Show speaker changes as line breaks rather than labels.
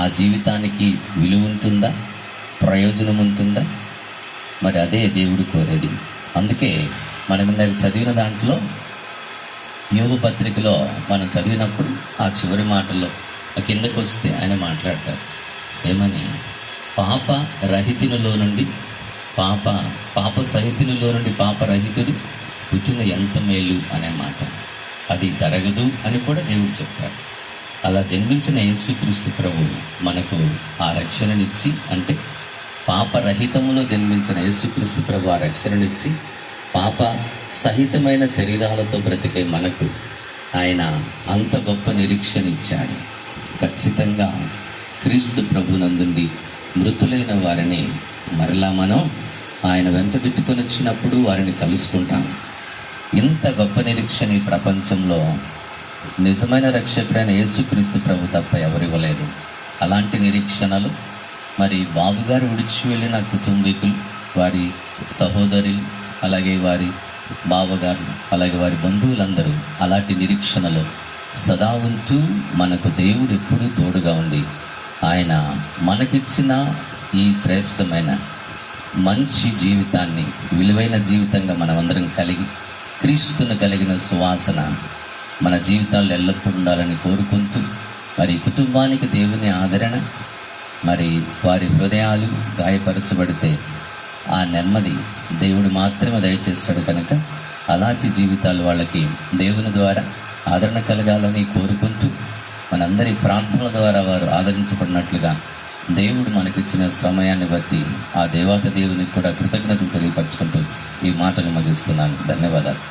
ఆ జీవితానికి విలువ ఉంటుందా, ప్రయోజనం ఉంటుందా? మరి అదే దేవుడు కోరేది. అందుకే మనం ఇందాక చదివిన దాంట్లో యోబు పత్రికలో మనం చదివినప్పుడు ఆ చివరి మాటల్లో కిందకు వస్తే ఆయన మాట్లాడతారు ఏమని, పాప రహితునిలో నుండి పాప సహితునిలో నుండి పాపరహితుడు పుట్టిన ఎంత మేలు అనే మాట. అది జరగదు అని కూడా దేవుడు చెప్పాడు. అలా జన్మించిన యేసుక్రీస్తు ప్రభు మనకు ఆ రక్షణనిచ్చి, అంటే పాపరహితములో జన్మించిన యేసుక్రీస్తు ప్రభు ఆ రక్షణనిచ్చి పాప సహితమైన శరీరాలతో బ్రతికే మనకు ఆయన అంత గొప్ప నిరీక్షణ ఇచ్చాడు. ఖచ్చితంగా క్రీస్తు ప్రభునందుండి మృతులైన వారిని మరలా మనం ఆయన వెంటబెట్టుకొని వచ్చినప్పుడు వారిని కలుసుకుంటాం. ఇంత గొప్ప నిరీక్షణ ఈ ప్రపంచంలో నిజమైన రక్షకుడైన యేసుక్రీస్తు ప్రభు తప్ప ఎవరివ్వలేదు. అలాంటి నిరీక్షణలు మరి బాబుగారు విడిచి వెళ్ళిన కుటుంబీకులు, వారి సహోదరులు, అలాగే వారి బావగారు, అలాగే వారి బంధువులందరూ అలాంటి నిరీక్షణలో సదా ఉంటూ మనకు దేవుడు ఎప్పుడూ తోడుగా ఉండి ఆయన మనకిచ్చిన ఈ శ్రేష్టమైన మంచి జీవితాన్ని విలువైన జీవితంగా మనమందరం కలిగి క్రీస్తును కలిగిన సువాసన మన జీవితాల్లో ఎల్లప్పుడూ ఉండాలని కోరుకుంటూ, మరి కుటుంబానికి దేవుని ఆదరణ, మరి వారి హృదయాలు గాయపరచబడితే ఆ నెమ్మది దేవుడు మాత్రమే దయచేస్తాడు. కనుక అలాంటి జీవితాలు వాళ్ళకి దేవుని ద్వారా ఆదరణ కలగాలని కోరుకుంటూ, మనందరి ప్రార్థనల ద్వారా వారు ఆదరించబడినట్లుగా దేవుడు మనకిచ్చిన సమయాన్ని బట్టి ఆ దేవత దేవునికి కూడా కృతజ్ఞతలు తెలియపరచుకుంటూ ఈ మాటలు ముగిస్తున్నాను. ధన్యవాదాలు.